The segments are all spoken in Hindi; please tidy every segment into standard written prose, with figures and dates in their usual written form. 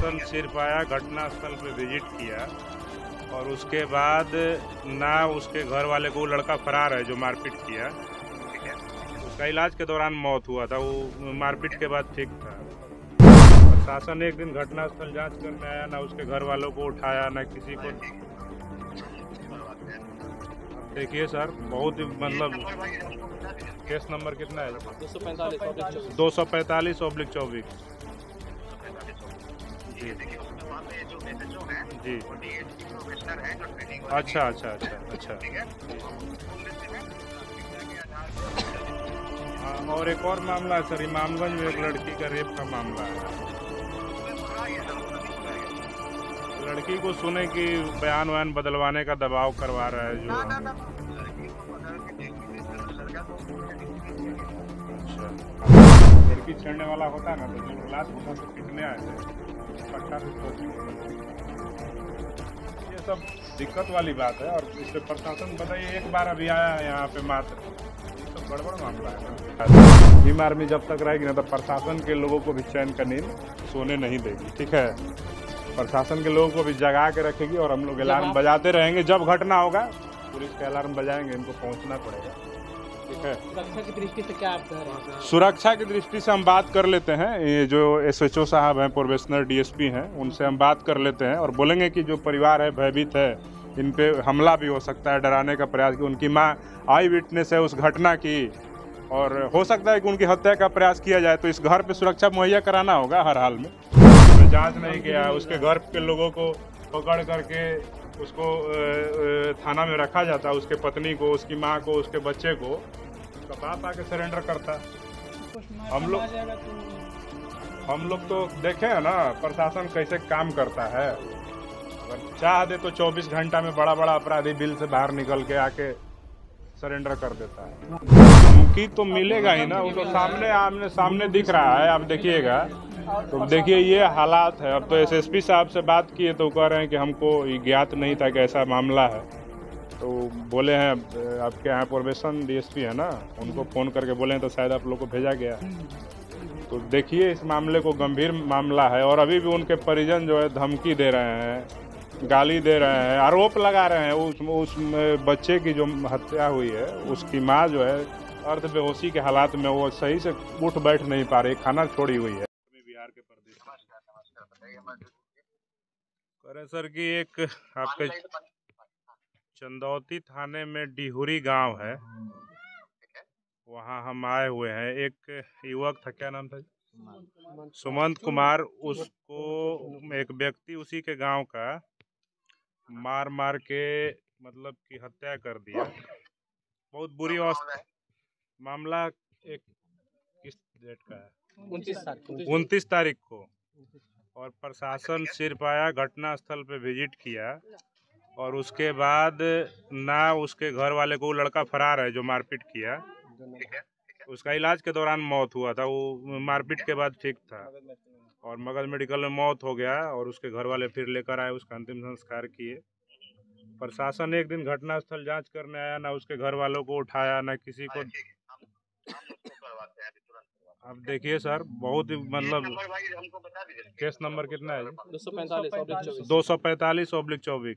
प्रशासन सिर्फ आया, घटना स्थल पे विजिट किया और उसके बाद ना उसके घर वाले को, वो लड़का फरार है जो मारपीट किया, उसका इलाज के दौरान मौत हुआ था, वो मारपीट के बाद ठीक था। प्रशासन एक दिन घटना स्थल जांच करने आया, ना उसके घर वालों को उठाया, ना किसी को। देखिए सर, बहुत ही मतलब केस नंबर कितना है? 245/24। जी जी। अच्छा अच्छा अच्छा अच्छा। हाँ, और एक और मामला है सर, इमामगंज में एक लड़की का रेप का मामला है। लड़की को सुने कि बयान वयान बदलवाने का दबाव करवा रहा है जो। अच्छा, लड़की छेड़ने वाला होता ना तो जो लाश घुसा से पीटने आए थे, पट्टा से ये सब दिक्कत वाली बात है। और इससे प्रशासन बताइए, एक बार अभी आया है यहाँ पे मात्र, ये सब गड़बड़ मामला है ना। भीम आर्मी जब तक रहेगी ना, तब प्रशासन के लोगों को भी चैन का नींद सोने नहीं देगी, ठीक है। प्रशासन के लोगों को भी जगा के रखेगी और हम लोग अलार्म बजाते रहेंगे। जब घटना होगा पुलिस के अलार्म बजाएंगे, इनको पहुंचना पड़ेगा, ठीक है। सुरक्षा की दृष्टि से क्या आप कह रहे हैं? सुरक्षा की दृष्टि से हम बात कर लेते हैं, ये जो SHO साहब हैं, प्रोबेशनर DSP हैं, उनसे हम बात कर लेते हैं और बोलेंगे कि जो परिवार है भयभीत है, इन पे हमला भी हो सकता है, डराने का प्रयास कि उनकी माँ आई विटनेस है उस घटना की और हो सकता है कि उनकी हत्या का प्रयास किया जाए, तो इस घर पे सुरक्षा मुहैया कराना होगा हर हाल में। जांच नहीं किया, उसके घर के लोगों को पकड़ करके उसको थाना में रखा जाता, उसके पत्नी को, उसकी माँ को, उसके बच्चे को, उसका बाप आके सरेंडर करता। हम लोग तो देखे हैं ना प्रशासन कैसे काम करता है। अगर चाह दे तो 24 घंटा में बड़ा बड़ा अपराधी बिल से बाहर निकल के आके सरेंडर कर देता है। धमकी तो मिलेगा ही ना, वो तो सामने आमने सामने दिख रहा है, आप देखिएगा। तो देखिए ये हालात है। अब तो SSP साहब से बात किए तो कह रहे हैं कि हमको ज्ञात नहीं था कि ऐसा मामला है। तो बोले हैं आपके यहाँ प्रोबेशन DSP है ना, उनको फ़ोन करके बोले हैं तो शायद आप लोग को भेजा गया। तो देखिए इस मामले को गंभीर मामला है और अभी भी उनके परिजन जो है धमकी दे रहे हैं, गाली दे रहे हैं, आरोप लगा रहे हैं। उस बच्चे की जो हत्या हुई है, उसकी माँ जो है अर्ध बेहोशी के हालात में, वो सही से उठ बैठ नहीं पा रही, खाना छोड़ी हुई है। बिहार के प्रदेश कह रहे सर कि एक आपके चंदौती थाने में डिहुरी गांव है, वहां हम आए हुए हैं। एक युवक था, क्या नाम था? सुमंत कुमार। उसको एक व्यक्ति उसी के गांव का मार मार के मतलब कि हत्या कर दिया। बहुत बुरी अवस्था। मामला एक किस डेट का है? 29 तारीख को। और प्रशासन सिर्फ आया, घटना स्थल पे विजिट किया और उसके बाद ना उसके घर वाले को, वो लड़का फरार है जो मारपीट किया, उसका इलाज के दौरान मौत हुआ था, वो मारपीट के बाद ठीक था और मगध मेडिकल में मौत हो गया और उसके घर वाले फिर लेकर आए, उसका अंतिम संस्कार किए। प्रशासन एक दिन घटना स्थल जांच करने आया, ना उसके घर वालों को उठाया, ना किसी को। अब देखिए सर, बहुत ही मतलब केस नंबर कितना है? 245/24।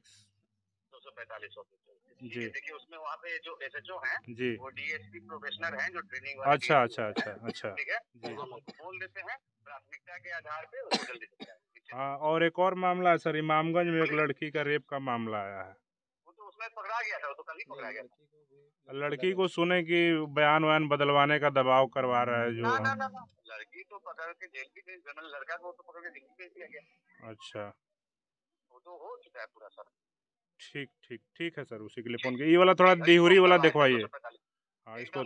जी। देखिए उसमें वहाँ पे जो SHO हैं जी, वो DSP प्रोबेशनर हैं जो ट्रेनिंग वाले। अच्छा अच्छा अच्छा अच्छा, ठीक है जी। हम बोल देते हैं प्राथमिकता के आधार पे उसको जल्दी से। हाँ, और एक और मामला है सर, इमामगंज में एक लड़की का रेप का मामला आया है। वो तो उसमें पकड़ा गया था, वो तो कल ही पकड़ा गया था। लड़की को सुने कि बयान वयान बदलवाने का दबाव करवा रहा है जो। ना लड़की तो पकड़ के जेल भी गई, लड़का को तो पकड़ के जेल भी भेज दिया गया। अच्छा, वो तो हो चुका है पूरा सर। ठीक ठीक ठीक है सर, उसी के लिए फोन किया। ये वाला थोड़ा डिहुरी वाला दिखवाइए। हाँ इसको,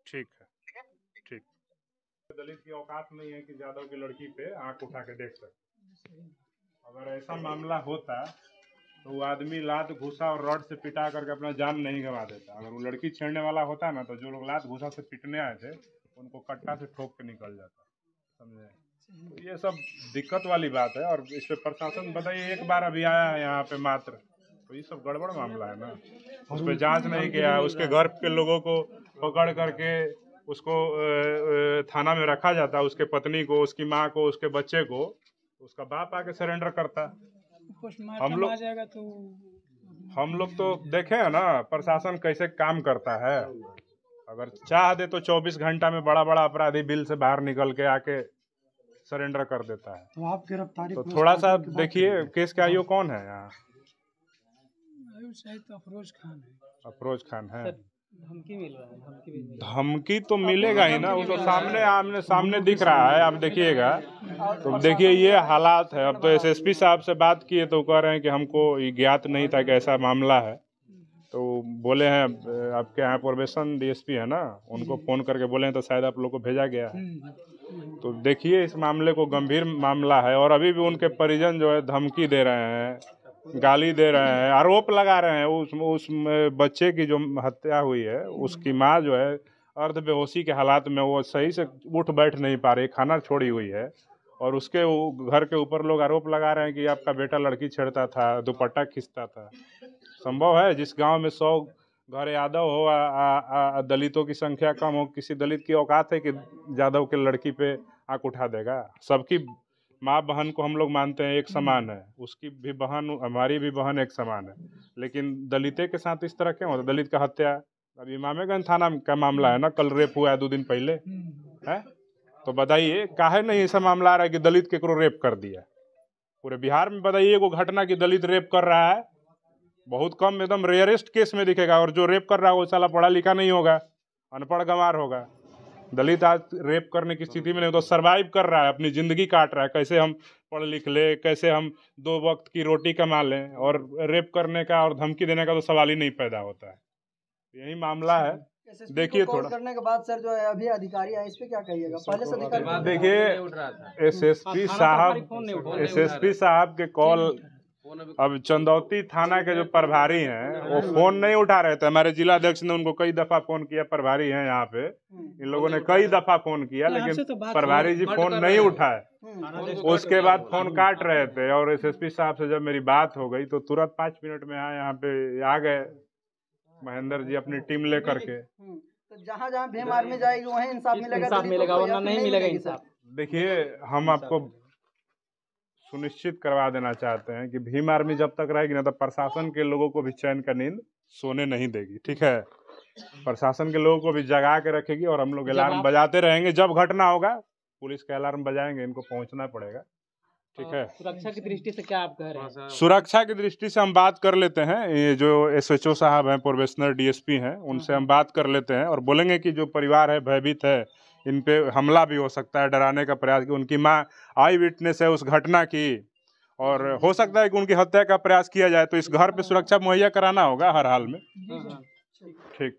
ठीक है ठीक। दलित की औकात नहीं है कि यादव की लड़की पे आंख उठा के देख सके। अगर ऐसा मामला होता तो वो आदमी लात घुसा और रॉड से पिटा करके अपना जान नहीं गंवा देता। अगर वो लड़की छेड़ने वाला होता ना, तो जो लोग लात घुसा से पीटने आए थे उनको कट्टा से ठोक के निकल जाता, समझे। तो ये सब दिक्कत वाली बात है। और इस पे प्रशासन बताइए, एक बार अभी आया है यहाँ पे मात्र, तो ये सब गड़बड़ मामला है ना। उस पर जांच नहीं किया, उसके घर के लोगों को पकड़ करके उसको थाना में रखा जाता, उसके पत्नी को, उसकी माँ को, उसके बच्चे को, उसका बाप आके सरेंडर करता। पोस्टमार्टम आ जाएगा तो हम लोग तो देखे हैं ना प्रशासन कैसे काम करता है। अगर चाह दे तो 24 घंटा में बड़ा बड़ा अपराधी बिल से बाहर निकल के आके सरेंडर कर देता है। तो आप गिरफ्तारी तो थोड़ा सा देखिए केस का आईओ कौन है यहाँ? तो अफरोज खान है। अफरोज खान है। धमकी मिल रहा है, धमकी तो मिलेगा ही ना, वो तो सामने आमने सामने दिख रहा है। आप देखिएगा तो देखिए ये हालात है। अब तो एसएसपी साहब से बात किए तो कह रहे हैं कि हमको ये ज्ञात नहीं था कि ऐसा मामला है। तो बोले हैं आपके यहाँ प्रोबेशन डीएसपी है ना, उनको फ़ोन करके बोले हैं तो शायद आप लोग को भेजा गया है। तो देखिए इस मामले को गंभीर मामला है और अभी भी उनके परिजन जो है धमकी दे रहे हैं, गाली दे रहे हैं, आरोप लगा रहे हैं। उस बच्चे की जो हत्या हुई है उसकी माँ जो है अर्ध बेहोशी के हालात में वो सही से उठ बैठ नहीं पा रही, खाना छोड़ी हुई है। और उसके घर के ऊपर लोग आरोप लगा रहे हैं कि आपका बेटा लड़की छेड़ता था, दुपट्टा खींचता था। संभव है जिस गांव में 100 घर यादव हो, दलितों की संख्या कम हो, किसी दलित की औकात है कि यादव के लड़की पे आंख उठा देगा? सबकी माँ बहन को हम लोग मानते हैं एक समान है, उसकी भी बहन हमारी भी बहन एक समान है, लेकिन दलिते के साथ इस तरह क्यों होता? दलित का हत्या अभी इमामगंज थाना का मामला है ना, कल रेप हुआ है 2 दिन पहले है। तो बताइए काहे नहीं ऐसा मामला आ रहा है कि दलित केकरो रेप कर दिया? पूरे बिहार में बताइए वो घटना की दलित रेप कर रहा है, बहुत कम, एकदम रेयरेस्ट केस में दिखेगा। और जो रेप कर रहा है वो साला पढ़ा लिखा नहीं होगा, अनपढ़ गंवार होगा। दलित आज रेप करने की स्थिति में नहीं, तो सरवाइव कर रहा है, अपनी ज़िंदगी काट रहा है। कैसे हम पढ़ लिख ले, कैसे हम 2 वक्त की रोटी कमा लें, और रेप करने का और धमकी देने का तो सवाल ही नहीं पैदा होता है। यही मामला है। देखिए थोड़ा करने के बाद सर जो है अभी अधिकारी है, इस पे क्या कहिएगा? पहले से अधिकारी देखिए एसएसपी साहब के कॉल, अब चंदौती थाना के जो प्रभारी हैं वो फ़ोन नहीं उठा रहे थे। हमारे जिला अध्यक्ष ने उनको कई दफ़ा फ़ोन किया, प्रभारी हैं यहाँ पे, इन लोगों ने कई दफ़ा फ़ोन किया, लेकिन प्रभारी जी फ़ोन नहीं उठाए। उसके बाद फ़ोन काट रहे थे और एसएसपी साहब से जब मेरी बात हो गई तो तुरंत 5 मिनट में यहाँ पे आ गए महेंद्र जी अपनी टीम लेकर के। तो जहाँ जहाँ भीम आर्मी जाएगी वहीं इंसाफ मिलेगा, वरना नहीं मिलेगा इंसाफ। देखिए हम आपको सुनिश्चित करवा देना चाहते हैं कि भीम आर्मी जब तक रहेगी ना, तब प्रशासन के लोगों को भी चैन का नींद सोने नहीं देगी। ठीक है, प्रशासन के लोगों को भी जगा के रखेगी और हम लोग अलार्म बजाते रहेंगे। जब घटना होगा पुलिस का अलार्म बजाएंगे, इनको पहुंचना पड़ेगा। ठीक है, सुरक्षा की दृष्टि से क्या आप कह रहे हैं? सुरक्षा की दृष्टि से हम बात कर लेते हैं, ये जो एसएचओ साहब हैं, प्रोबेशनर डीएसपी हैं, उनसे हम बात कर लेते हैं और बोलेंगे कि जो परिवार है भयभीत है, इन पे हमला भी हो सकता है, डराने का प्रयास, कि उनकी माँ आई विटनेस है उस घटना की और हो सकता है कि उनकी हत्या का प्रयास किया जाए, तो इस घर पे सुरक्षा मुहैया कराना होगा हर हाल में। ठीक।